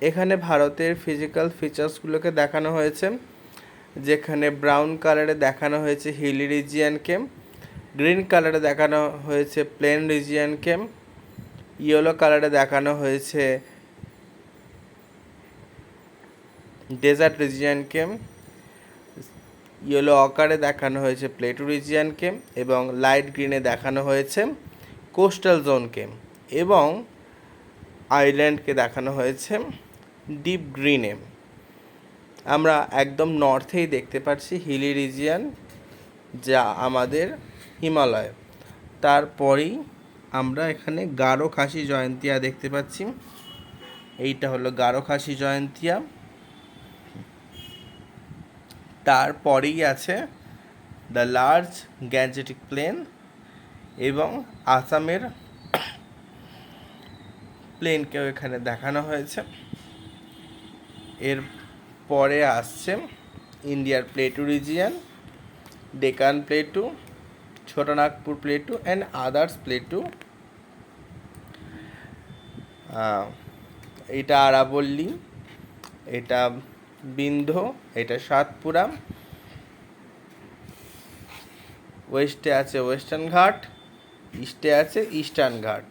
এখানে ভারতের ফিজিক্যাল ফিচার্সগুলোকে দেখানো হয়েছে, যেখানে ব্রাউন কালারে দেখানো হয়েছে হিলি রিজিয়ানকে, গ্রিন কালারে দেখানো হয়েছে প্লেন রিজিয়ানকে, ইয়েলো কালারে দেখানো হয়েছে ডেজার্ট রিজিয়ানকে, ইয়েলো অকারে দেখানো হয়েছে প্লেটু রিজিয়ানকে, এবং লাইট গ্রিনে দেখানো হয়েছে কোস্টাল জোনকে, এবং আইল্যান্ডকে দেখানো হয়েছে ডিপ গ্রিনে। আমরা একদম নর্থেই দেখতে পাচ্ছি হিলি রিজিয়ান, যা আমাদের হিমালয়। তারপরেই আমরা এখানে গারো খাসি জয়ন্তিয়া দেখতে পাচ্ছি। এইটা হলো গারো খাসি জয়ন্তিয়া। তারপরেই আছে দ্য লার্জ গ্যাঞ্জেটিক প্লেন, এবং আসামের প্লেনকেও এখানে দেখানো হয়েছে। এর পরে আসছে ইন্ডিয়ার plateau region, Deccan plateau, Chotanagpur plateau and others plateau. এটা আরাবল্লী, এটা বিন্ধ্য, এটা সাতপুরা। ওয়েস্টে আছে ওয়েস্টার্ন ঘাট, ইস্টে আছে ইস্টার্ন ঘাট,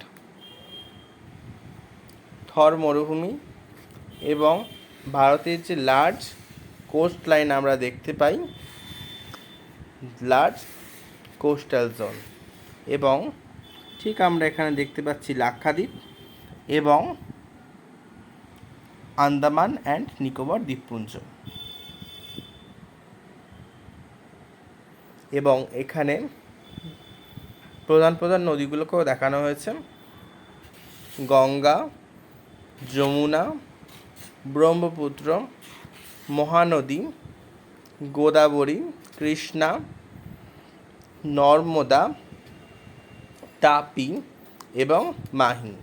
থর মরুভূমি, এবং ভারতের যে লার্জ কোস্ট লাইন আমরা দেখতে পাই, লার্জ কোস্টাল জোন। এবং ঠিক আমরা এখানে দেখতে পাচ্ছি লাক্ষাদ্বীপ এবং আন্দামান অ্যান্ড নিকোবর দ্বীপপুঞ্জ। এবং এখানে প্রধান প্রধান নদীগুলোকেও দেখানো হয়েছে, গঙ্গা, যমুনা, ব্রহ্মপুত্র, মহানদী, গোদাবরী, কৃষ্ণা, নর্মদা, তাপি এবং মাহি।